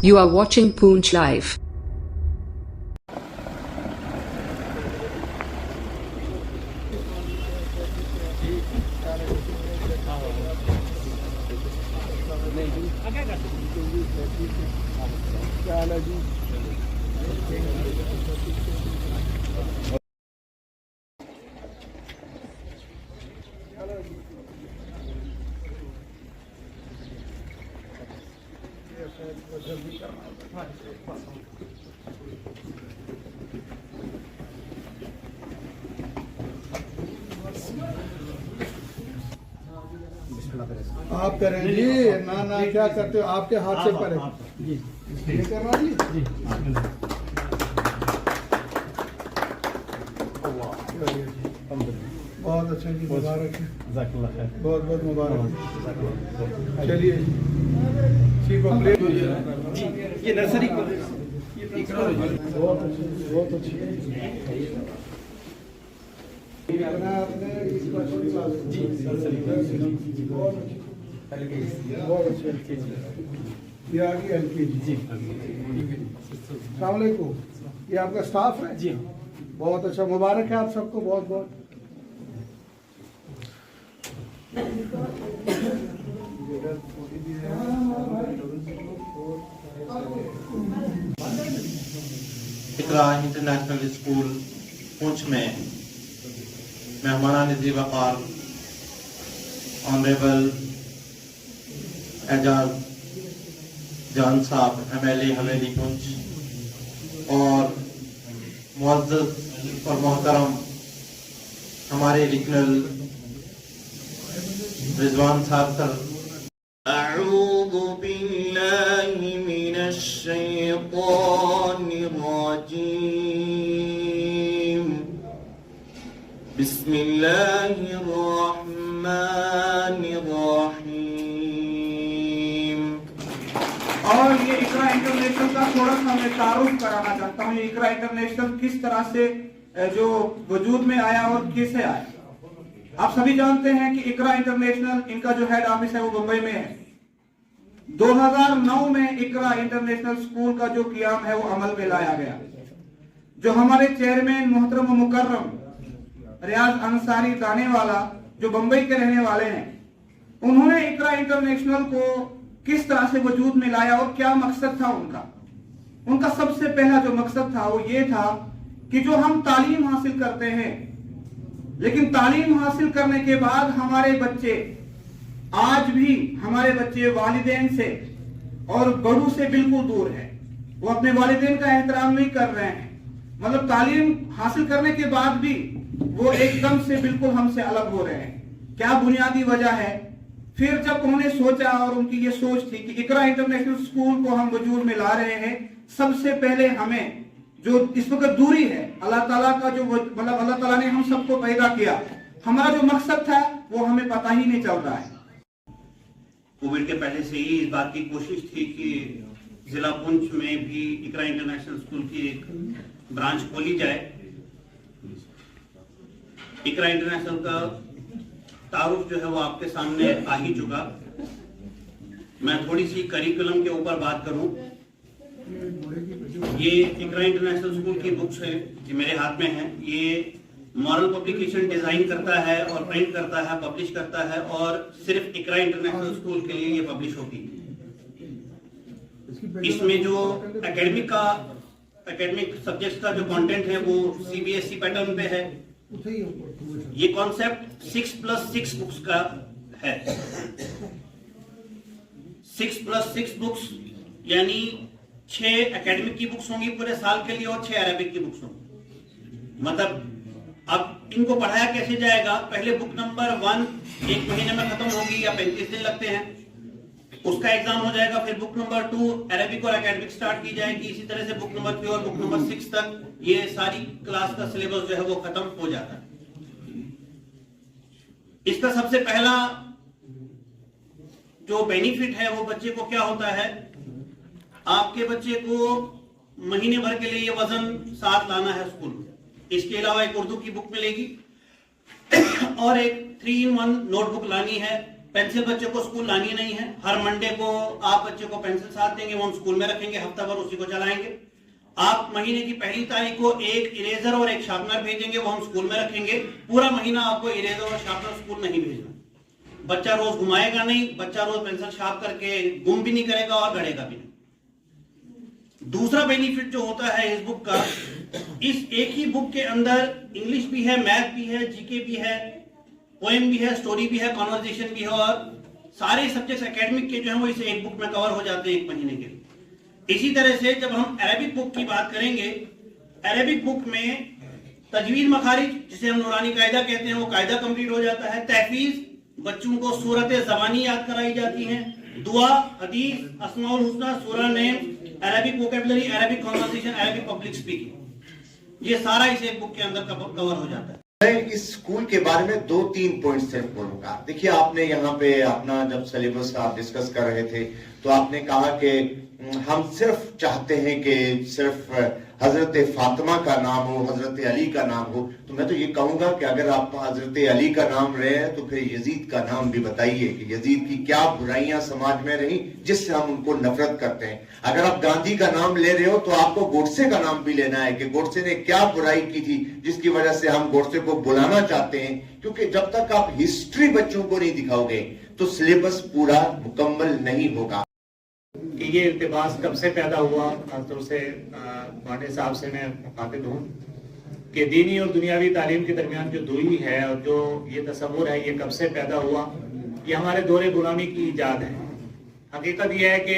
You are watching Poonch Live. आप करें जी, ना ना क्या करते हो, आपके हाथ से पड़े जी, ये करना जी जी। बहुत अच्छा जी, मुबारक है, बहुत बहुत मुबारक। चलिए जी, ये नर्सरी बहुत अच्छी, बहुत अच्छी आपने जी, बहुत अच्छी ये आ गई LKG जी। अस्सलाम वालेकुम, ये आपका स्टाफ है जी? बहुत अच्छा, मुबारक है आप सबको बहुत बहुत। इकरा इंटरनेशनल स्कूल पूंछ में मेहमानान वक़ार ऑनरेबल एजाज जान साहब MLA हवेली पूंछ और मुअज़्ज़ज़ और मोहतरम हमारे रीजनल रिजवान साहब सर। अऊज़ु बिल्लाहि मिनश शैतानिर रजीम। बिस्मिल्लाहिर रहमानिर रहीम। और ये इकरा इंटरनेशनल का थोड़ा सा मैं तारुफ कराना चाहता हूँ। ये इकरा इंटरनेशनल किस तरह से जो वजूद में आया और कैसे आया। आप सभी जानते हैं कि इकरा इंटरनेशनल, इनका जो हेड ऑफिस है वो मुंबई में है। 2009 में इकरा इंटरनेशनल स्कूल का जो क़याम है वो अमल में लाया गया। जो हमारे चेयरमैन मोहतरम मुकर्रम रियाज अंसारी दानेवाला जो मुंबई के रहने वाले हैं, उन्होंने इकरा इंटरनेशनल को किस तरह से वजूद में लाया और क्या मकसद था उनका सबसे पहला जो मकसद था वो ये था कि जो हम तालीम हासिल करते हैं, लेकिन तालीम हासिल करने के बाद हमारे बच्चे आज भी हमारे बच्चे वालिदैन से और बड़ों से बिल्कुल दूर है। वो अपने वालिदैन का एहतराम नहीं कर रहे हैं। मतलब तालीम हासिल करने के बाद भी वो एकदम से बिल्कुल हमसे अलग हो रहे हैं। क्या बुनियादी वजह है? फिर जब उन्होंने सोचा और उनकी ये सोच थी कि इकरा इंटरनेशनल स्कूल को हम वजूद में ला रहे हैं, सबसे पहले हमें जो इस वक्त दूरी है, अल्लाह ताला का जो मतलब अल्लाह ताला ने हम सबको पैदा किया, हमारा जो मकसद था वो हमें पता ही नहीं चल रहा है। कोविड के पहले से ही इस बात की कोशिश थी कि जिला पुंछ में भी इकरा इंटरनेशनल स्कूल की एक ब्रांच खोली जाए। इकरा इंटरनेशनल का तारुफ जो है वो आपके सामने आ ही चुका। मैं थोड़ी सी करिकुलम के ऊपर बात करूं। ये इकरा इंटरनेशनल स्कूल की बुक्स है जो मेरे हाथ में है। ये मॉरल पब्लिकेशन डिजाइन करता है और प्रिंट करता है, पब्लिश करता है, और सिर्फ इकरा इंटरनेशनल स्कूल के लिए ये पब्लिश होगी। इसमें जो एकेडमिक सब्जेक्ट्स का जो कंटेंट है वो CBSE पैटर्न पे है। ये कॉन्सेप्ट 6+6 बुक्स का है। 6+6 बुक्स यानी 6 एकेडमिक की बुक्स होंगी पूरे साल के लिए और 6 अरेबिक की बुक्स होंगी। मतलब अब इनको पढ़ाया कैसे जाएगा? पहले बुक नंबर 1 1 महीने में खत्म होगी या 35 दिन लगते हैं, उसका एग्जाम हो जाएगा। फिर बुक नंबर 2 अरेबिक और एकेडमिक स्टार्ट की जाएगी। इसी तरह से बुक नंबर 3 और बुक नंबर 6 तक ये सारी क्लास का सिलेबस जो है वो खत्म हो जाता है। इसका सबसे पहला जो बेनिफिट है वो बच्चे को क्या होता है? आपके बच्चे को महीने भर के लिए ये वजन साथ लाना है स्कूल। इसके अलावा एक उर्दू की बुक मिलेगी और एक 3-in-1 नोटबुक लानी है पेंसिल बच्चे को स्कूल लानी नहीं है। हर मंडे को आप बच्चे को पेंसिल साथ देंगे, वो हम स्कूल में रखेंगे, हफ्ता भर उसी को चलाएंगे। आप महीने की पहली तारीख को एक इरेजर और एक शार्पनर भेजेंगे, वो हम स्कूल में रखेंगे। पूरा महीना आपको इरेजर और शार्पनर स्कूल नहीं भेजना। बच्चा रोज घुमाएगा नहीं, बच्चा रोज पेंसिल शार्प करके गुम भी नहीं करेगा और गड़ेगा भी नहीं। दूसरा बेनिफिट जो होता है इस बुक का, इस एक ही बुक के अंदर इंग्लिश भी है, मैथ भी है, जीके भी है, पोएम भी है, स्टोरी भी है, कॉन्वर्सेशन भी है, और सारे सब्जेक्ट्स एकेडमिक के जो है वो इस एक बुक में कवर हो जाते हैं एक महीने के। इसी तरह से जब हम अरबिक बुक की बात करेंगे, अरबिक बुक में तजवीद मखारिज, जिसे हम नूरानी कायदा कहते हैं, वो कायदा कंप्लीट हो जाता है। तहफीज, बच्चों को सूरत ज़बानी याद कराई जाती हैं, दुआ, हदीस, अस्माउल हुस्ना, सूरा name, Arabic vocabulary, Arabic conversation, Arabic public speaking, ये सारा इस एक बुक के अंदर कवर हो जाता है। मैं इस स्कूल के बारे में 2-3 पॉइंट सिर्फ बोलूंगा। देखिए, आपने यहाँ पे अपना जब सिलेबस आप डिस्कस कर रहे थे तो आपने कहा कि हम सिर्फ चाहते हैं कि सिर्फ हजरत फातिमा का नाम हो, हजरत अली का नाम हो। तो मैं तो ये कहूंगा कि अगर आप हजरत अली का नाम रहे हैं तो फिर यजीद का नाम भी बताइए कि यजीद की क्या बुराइयां समाज में रही जिससे हम उनको नफरत करते हैं। अगर आप गांधी का नाम ले रहे हो तो आपको गोडसे का नाम भी लेना है कि गोडसे ने क्या बुराई की थी जिसकी वजह से हम गोडसे को बुलाना चाहते हैं। क्योंकि जब तक आप हिस्ट्री बच्चों को नहीं दिखाओगे तो सिलेबस पूरा मुकम्मल नहीं होगा। कि ये इल्तिबास कब से पैदा हुआ, खासतौर से बांडे साहब से मैं मुखातिब हूँ कि दीनी और दुनियावी तालीम के दरमियान जो दूरी है और जो ये तस्वुर है ये कब से पैदा हुआ। ये हमारे दौरे गुलामी की ईजाद है। हकीकत यह है कि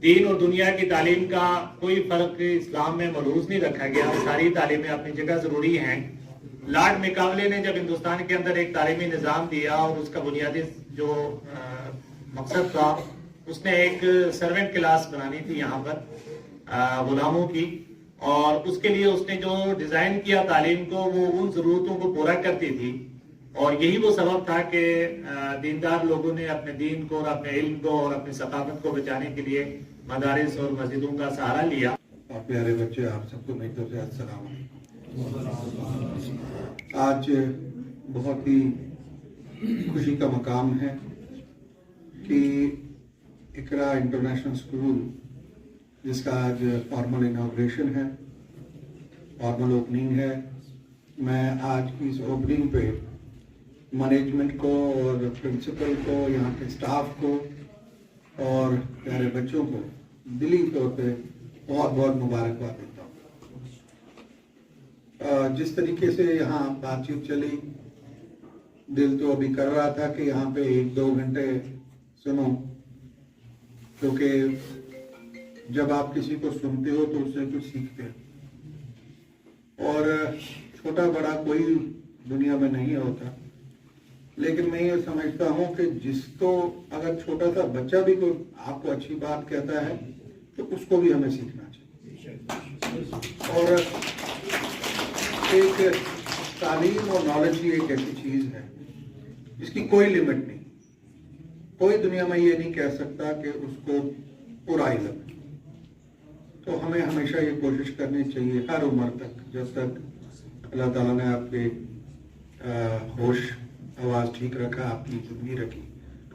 दीन और दुनिया की तालीम का कोई फर्क इस्लाम में मलूज नहीं रखा गया। सारी तालीमें अपनी जगह जरूरी हैं। लॉर्ड मैकावले ने जब हिंदुस्तान के अंदर एक तालीमी निज़ाम दिया और उसका बुनियादी जो मकसद था, उसने एक सर्वेंट क्लास बनानी थी यहाँ पर गुलामों की, और उसके लिए उसने जो डिजाइन किया तालीम को, वो उन जरूरतों को पूरा करती थी। और यही वो सबब था कि दीनदार लोगों ने अपने दीन को और अपने इल्म को और अपनी सकाफत को बचाने के लिए मदारिस और मस्जिदों का सहारा लिया। और प्यारे बच्चे, आप सबको मेरी तरफ से अस्सलाम वालेकुम। आज बहुत ही खुशी का मकाम है कि इकरा इंटरनेशनल स्कूल, जिसका आज फॉर्मल इनॉग्रेशन है, फॉर्मल ओपनिंग है, मैं आज की इस ओपनिंग पे मैनेजमेंट को और प्रिंसिपल को, यहाँ के स्टाफ को और प्यारे बच्चों को दिली तौर पे बहुत बहुत मुबारकबाद देता हूँ। जिस तरीके से यहाँ बातचीत चली, दिल तो अभी कर रहा था कि यहाँ पे 1-2 घंटे सुनो, क्योंकि जब आप किसी को सुनते हो तो उससे कुछ सीखते हो। और छोटा बड़ा कोई दुनिया में नहीं होता, लेकिन मैं ये समझता हूँ कि जिसको अगर छोटा सा बच्चा भी कोई आपको अच्छी बात कहता है तो उसको भी हमें सीखना चाहिए। और एक तालीम और नॉलेज ही एक ऐसी चीज है जिसकी कोई लिमिट नहीं। कोई दुनिया में ये नहीं कह सकता कि उसको पूरा इल्म। तो हमें हमेशा ये कोशिश करनी चाहिए हर उम्र तक, जब तक अल्लाह ताला ने आपके होश आवाज़ ठीक रखा, आपकी जिंदगी रखी,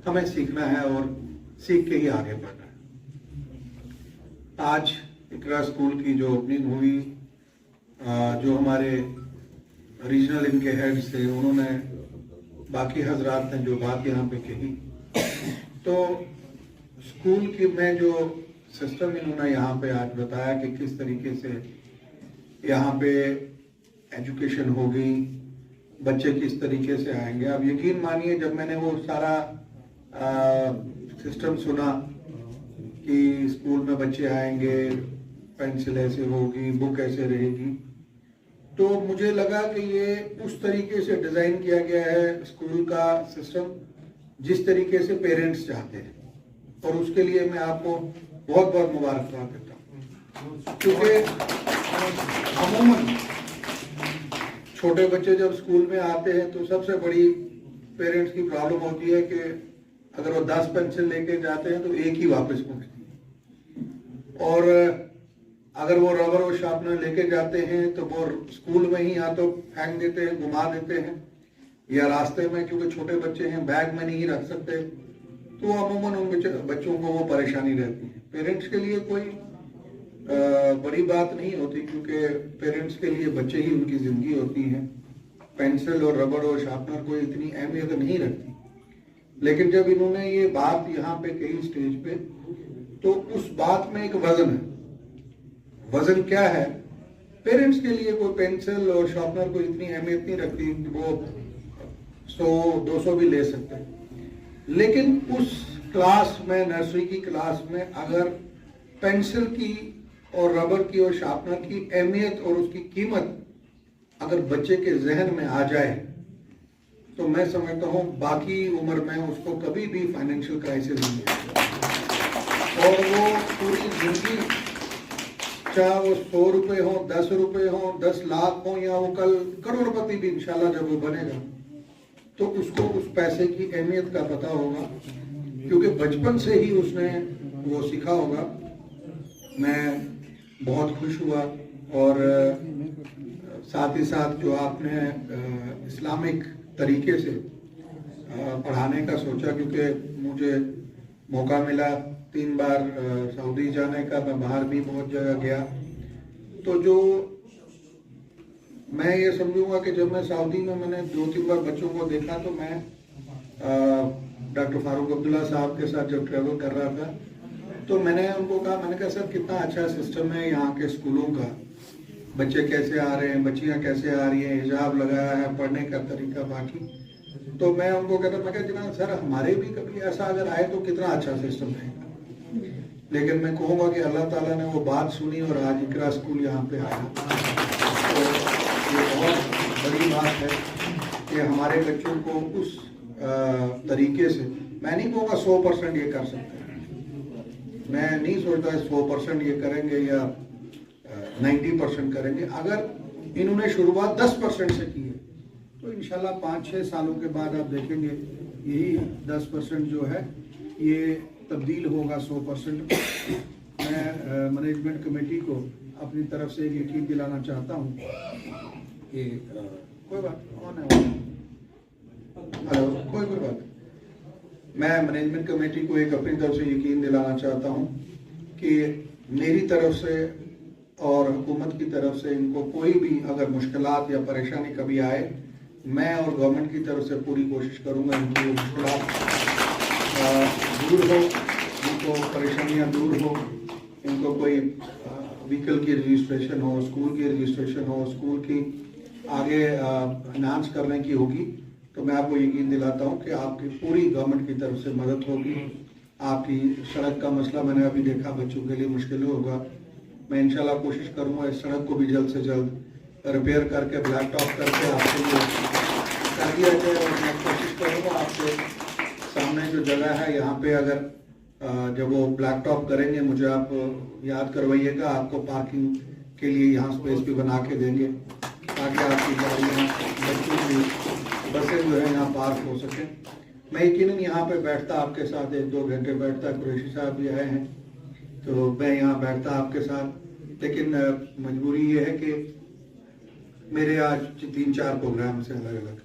हमें सीखना है और सीख के ही आगे बढ़ना है। आज इकरा स्कूल की जो ओपनिंग हुई, जो हमारे रीजनल इनके हेड्स थे, उन्होंने, बाकी हजरात ने जो बात यहाँ पे कही, तो स्कूल की में जो सिस्टम इन्होंने यहाँ पे आज बताया कि किस तरीके से यहाँ पे एजुकेशन होगी, बच्चे किस तरीके से आएंगे। अब यकीन मानिए, जब मैंने वो सारा सिस्टम सुना कि स्कूल में बच्चे आएंगे, पेंसिल ऐसे होगी, बुक ऐसे रहेगी, तो मुझे लगा कि ये उस तरीके से डिज़ाइन किया गया है स्कूल का सिस्टम जिस तरीके से पेरेंट्स चाहते हैं। और उसके लिए मैं आपको बहुत बहुत मुबारकबाद देता हूँ, क्योंकि अमूमन छोटे बच्चे जब स्कूल में आते हैं तो सबसे बड़ी पेरेंट्स की प्रॉब्लम होती है कि अगर वो 10 पेंसिल लेके जाते हैं तो एक ही वापस पहुंचती है, और अगर वो रबर और शार्पनर लेके जाते हैं तो वो स्कूल में ही या तो फेंक देते हैं, घुमा देते हैं, या रास्ते में, क्योंकि छोटे बच्चे हैं बैग में नहीं रख सकते, तो अमूमन उन बच्चों को वो परेशानी रहती है। पेरेंट्स के लिए कोई बड़ी बात नहीं होती, क्योंकि पेरेंट्स के लिए बच्चे ही उनकी जिंदगी होती है। पेंसिल और रबड़ और शार्पनर कोई इतनी अहमियत नहीं रखती, लेकिन जब इन्होंने ये बात यहाँ पे कही स्टेज पे, तो उस बात में एक वजन है। वजन क्या है? पेरेंट्स के लिए कोई पेंसिल और शार्पनर कोई इतनी अहमियत नहीं रखती, वो 100-200 भी ले सकते हैं। लेकिन उस क्लास में, नर्सरी की क्लास में, अगर पेंसिल की और रबर की और शार्पनर की अहमियत और उसकी कीमत अगर बच्चे के जहन में आ जाए, तो मैं समझता हूँ बाकी उम्र में उसको कभी भी फाइनेंशियल क्राइसिस नहीं है। और वो पूरी जिंदगी, चाहे वो 100 रुपए हो, 10 रुपए हो, 10 लाख हो, या वो कल करोड़पति भी इंशाल्लाह जब वो बनेगा, तो उसको उस पैसे की अहमियत का पता होगा, क्योंकि बचपन से ही उसने वो सीखा होगा। मैं बहुत खुश हुआ, और साथ ही साथ जो आपने इस्लामिक तरीके से पढ़ाने का सोचा, क्योंकि मुझे मौका मिला 3 बार सऊदी जाने का, मैं बाहर भी बहुत जगह गया, तो जो मैं ये समझूंगा कि जब मैं सऊदी में मैंने 2-3 बार बच्चों को देखा, तो मैं डॉक्टर फारूक अब्दुल्ला साहब के साथ जब ट्रेवल कर रहा था, तो मैंने उनको कहा, मैंने कहा सर कितना अच्छा सिस्टम है यहाँ के स्कूलों का, बच्चे कैसे आ रहे हैं, बच्चियाँ कैसे आ रही हैं, हिजाब लगाया है, पढ़ने का तरीका बाकी। तो मैं उनको कहता, मैं कहता सर हमारे भी कभी ऐसा अगर आए तो कितना अच्छा सिस्टम रहेगा। लेकिन मैं कहूँगा कि अल्लाह ताला ने वो बात सुनी और आज इकरा स्कूल यहाँ पे आया। तो ये बहुत बड़ी बात है कि हमारे बच्चों को उस तरीके से, मैं नहीं कहूँगा 100% ये कर सकते हैं, मैं नहीं सोचता 100% ये करेंगे या 90% करेंगे। अगर इन्होंने शुरुआत 10% से की है, तो इंशाल्लाह 5-6 सालों के बाद आप देखेंगे यही 10% जो है ये तब्दील होगा 100%। मैं मैनेजमेंट कमेटी को अपनी तरफ से यकीन दिलाना चाहता हूँ कि कोई बात कौन है, हेलो, कोई बात, मैं मैनेजमेंट कमेटी को एक अपनी तरफ से यकीन दिलाना चाहता हूँ कि मेरी तरफ से और हुकूमत की तरफ से इनको कोई भी अगर मुश्किलात या परेशानी कभी आए, मैं और गवर्नमेंट की तरफ से पूरी कोशिश करूँगा इनकी मुश्किलात दूर हो, इनको परेशानियाँ दूर हो, इनको कोई व्हीकल की रजिस्ट्रेशन हो, स्कूल की रजिस्ट्रेशन हो, स्कूल की आगे इन्हांस करने की होगी, तो मैं आपको यकीन दिलाता हूँ कि आपकी पूरी गवर्नमेंट की तरफ से मदद होगी। आपकी सड़क का मसला मैंने अभी देखा बच्चों के लिए मुश्किल होगा, मैं इंशाल्लाह कोशिश करूँगा इस सड़क को भी जल्द से जल्द रिपेयर करके ब्लैक टॉप करके आपके लिए कर दिया जाए। और मैं कोशिश करूँगा आपके सामने जो जगह है यहाँ पे अगर जब वो ब्लैक टॉप करेंगे मुझे आप याद करवाइएगा, आपको पार्किंग के लिए यहाँ स्पेस भी बना के देंगे ताकि आपकी गाड़ियाँ, बच्चों की बसें जो है यहाँ पार्क हो सकें। मैं यकीनन यहाँ पे बैठता आपके साथ 1-2 घंटे बैठता, कुरैशी साहब भी आए हैं तो मैं यहाँ बैठता आपके साथ, लेकिन मजबूरी ये है कि मेरे आज 3-4 प्रोग्राम से अलग अलग